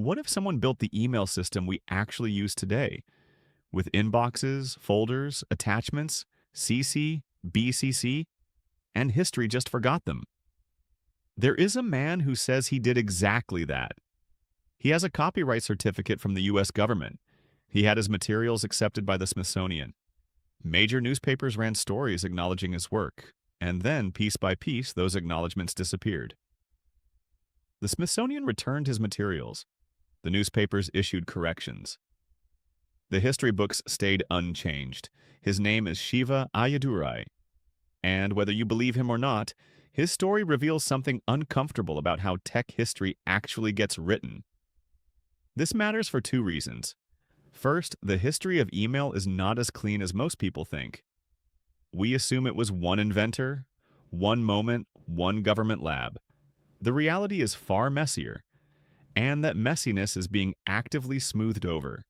What if someone built the email system we actually use today, with inboxes, folders, attachments, CC, BCC, and history just forgot them? There is a man who says he did exactly that. He has a copyright certificate from the US government. He had his materials accepted by the Smithsonian. Major newspapers ran stories acknowledging his work, and then, piece by piece, those acknowledgments disappeared. The Smithsonian returned his materials. The newspapers issued corrections. The history books stayed unchanged. His name is Shiva Ayyadurai. And whether you believe him or not, his story reveals something uncomfortable about how tech history actually gets written. This matters for two reasons. First, the history of email is not as clean as most people think. We assume it was one inventor, one moment, one government lab. The reality is far messier, and that messiness is being actively smoothed over.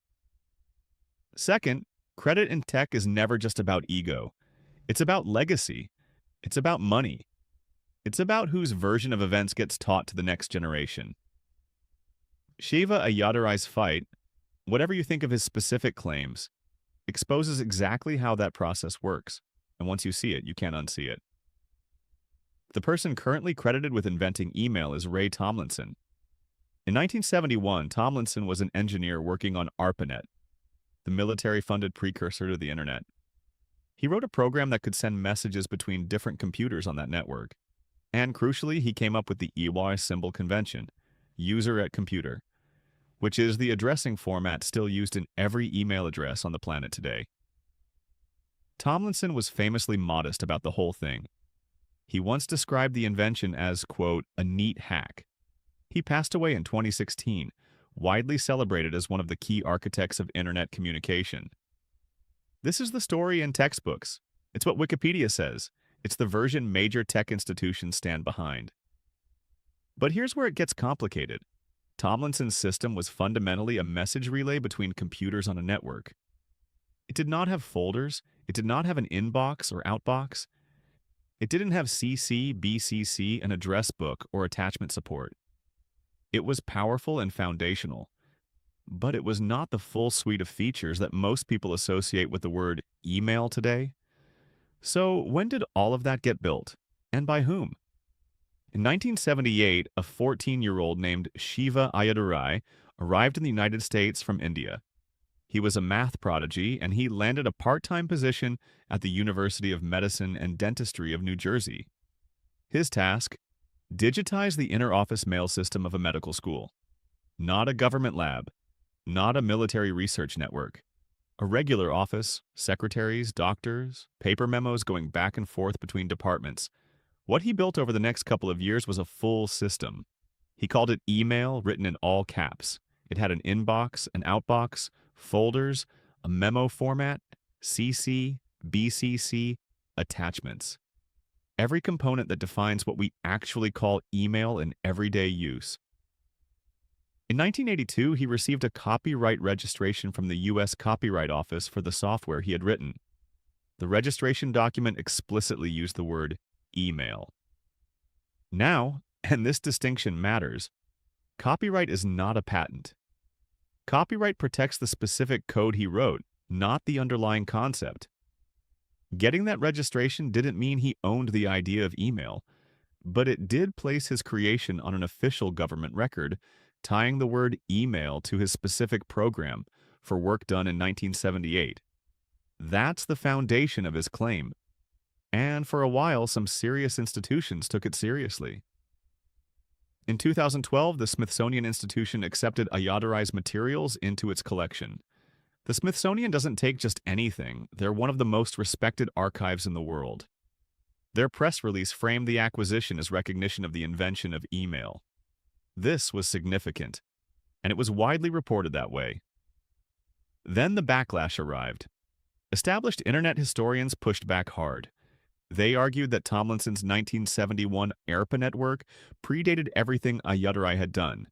Second, credit in tech is never just about ego. It's about legacy. It's about money. It's about whose version of events gets taught to the next generation. Shiva Ayyadurai's fight, whatever you think of his specific claims, exposes exactly how that process works. And once you see it, you can't unsee it. The person currently credited with inventing email is Ray Tomlinson. In 1971, Tomlinson was an engineer working on ARPANET, the military-funded precursor to the internet. He wrote a program that could send messages between different computers on that network. And crucially, he came up with the EY symbol convention, user at computer, which is the addressing format still used in every email address on the planet today. Tomlinson was famously modest about the whole thing. He once described the invention as, quote, a neat hack. He passed away in 2016, widely celebrated as one of the key architects of internet communication. This is the story in textbooks. It's what Wikipedia says. It's the version major tech institutions stand behind. But here's where it gets complicated. Tomlinson's system was fundamentally a message relay between computers on a network. It did not have folders. It did not have an inbox or outbox. It didn't have CC, BCC, an address book, or attachment support. It was powerful and foundational, but it was not the full suite of features that most people associate with the word email today. So when did all of that get built, and by whom? In 1978, a 14-year-old named Shiva Ayyadurai arrived in the United States from India. He was a math prodigy, and he landed a part-time position at the University of Medicine and Dentistry of New Jersey. His task? Digitize the inner office mail system of a medical school. Not a government lab, not a military research network. A regular office, secretaries, doctors, paper memos going back and forth between departments. What he built over the next couple of years was a full system. He called it email, written in all caps. It had an inbox, an outbox, folders, a memo format, CC, BCC, attachments. Every component that defines what we actually call email in everyday use. In 1982, he received a copyright registration from the U.S. Copyright Office for the software he had written. The registration document explicitly used the word email. Now, and this distinction matters, copyright is not a patent. Copyright protects the specific code he wrote, not the underlying concept. Getting that registration didn't mean he owned the idea of email, but it did place his creation on an official government record, tying the word email to his specific program for work done in 1978. That's the foundation of his claim. And for a while, some serious institutions took it seriously. In 2012, the Smithsonian Institution accepted Ayyadurai's materials into its collection. The Smithsonian doesn't take just anything. They're one of the most respected archives in the world. Their press release framed the acquisition as recognition of the invention of email. This was significant, and it was widely reported that way. Then the backlash arrived. Established internet historians pushed back hard. They argued that Tomlinson's 1971 ARPANET work predated everything Ayyadurai had done,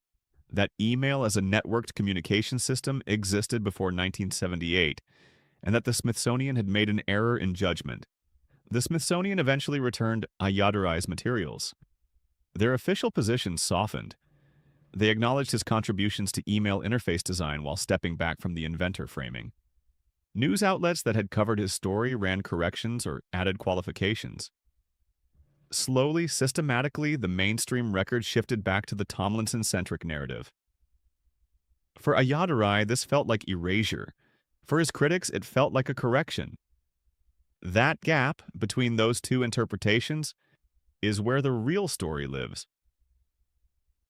that email as a networked communication system existed before 1978, and that the Smithsonian had made an error in judgment. The Smithsonian eventually returned Ayyadurai's materials. Their official position softened. They acknowledged his contributions to email interface design while stepping back from the inventor framing. News outlets that had covered his story ran corrections or added qualifications. Slowly, systematically, the mainstream record shifted back to the Tomlinson-centric narrative. For Ayyadurai, this felt like erasure. For his critics, it felt like a correction. That gap between those two interpretations is where the real story lives.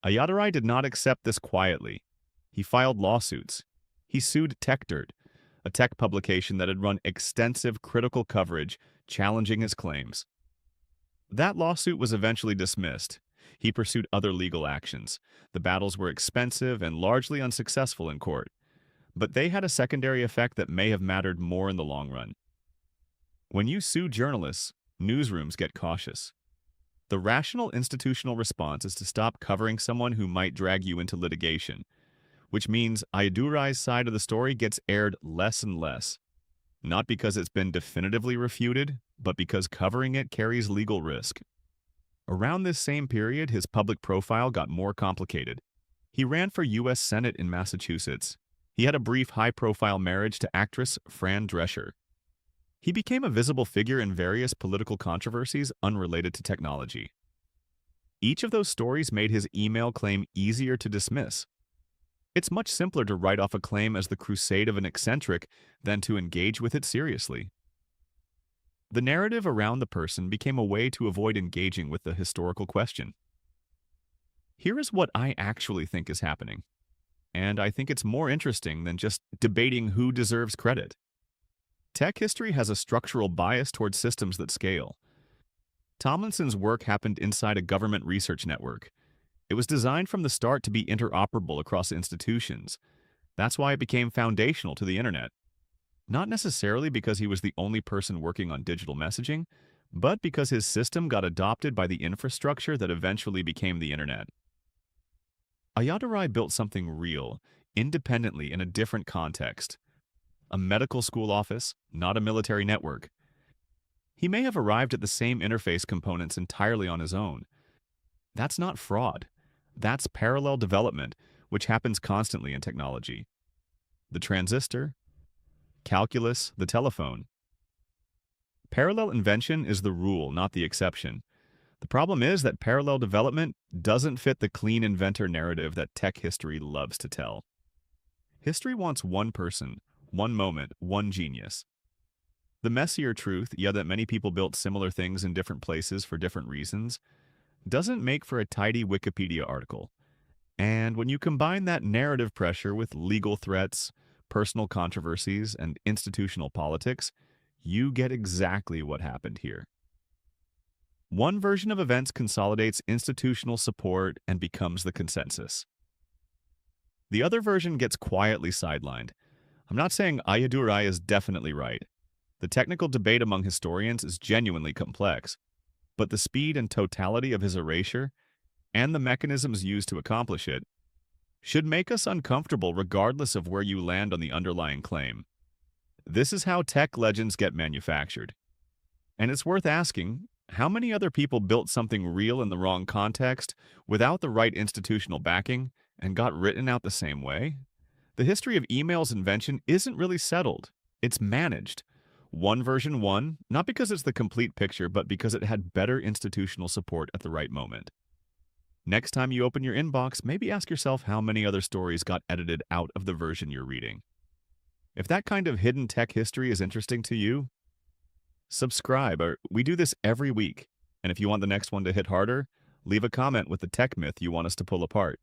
Ayyadurai did not accept this quietly. He filed lawsuits. He sued TechDirt, a tech publication that had run extensive critical coverage challenging his claims. That lawsuit was eventually dismissed. He pursued other legal actions. The battles were expensive and largely unsuccessful in court, but they had a secondary effect that may have mattered more in the long run. When you sue journalists, newsrooms get cautious. The rational institutional response is to stop covering someone who might drag you into litigation, which means Ayyadurai's side of the story gets aired less and less. Not because it's been definitively refuted, but because covering it carries legal risk. Around this same period, his public profile got more complicated. He ran for U.S. Senate in Massachusetts. He had a brief high-profile marriage to actress Fran Drescher. He became a visible figure in various political controversies unrelated to technology. Each of those stories made his email claim easier to dismiss. It's much simpler to write off a claim as the crusade of an eccentric than to engage with it seriously. The narrative around the person became a way to avoid engaging with the historical question. Here is what I actually think is happening, and I think it's more interesting than just debating who deserves credit. Tech history has a structural bias towards systems that scale. Tomlinson's work happened inside a government research network. It was designed from the start to be interoperable across institutions. That's why it became foundational to the internet. Not necessarily because he was the only person working on digital messaging, but because his system got adopted by the infrastructure that eventually became the internet. Ayyadurai built something real, independently in a different context. A medical school office, not a military network. He may have arrived at the same interface components entirely on his own. That's not fraud. That's parallel development, which happens constantly in technology. The transistor, calculus, the telephone. Parallel invention is the rule, not the exception. The problem is that parallel development doesn't fit the clean inventor narrative that tech history loves to tell. History wants one person, one moment, one genius. The messier truth, that many people built similar things in different places for different reasons, doesn't make for a tidy Wikipedia article. And when you combine that narrative pressure with legal threats, personal controversies, and institutional politics, you get exactly what happened here. One version of events consolidates institutional support and becomes the consensus. The other version gets quietly sidelined. I'm not saying Ayyadurai is definitely right. The technical debate among historians is genuinely complex, but the speed and totality of his erasure, and the mechanisms used to accomplish it, should make us uncomfortable regardless of where you land on the underlying claim. This is how tech legends get manufactured. And it's worth asking, how many other people built something real in the wrong context, without the right institutional backing, and got written out the same way? The history of email's invention isn't really settled. It's managed. One version won, not because it's the complete picture, but because it had better institutional support at the right moment. Next time you open your inbox, maybe ask yourself how many other stories got edited out of the version you're reading. If that kind of hidden tech history is interesting to you, subscribe. We do this every week. And if you want the next one to hit harder, leave a comment with the tech myth you want us to pull apart.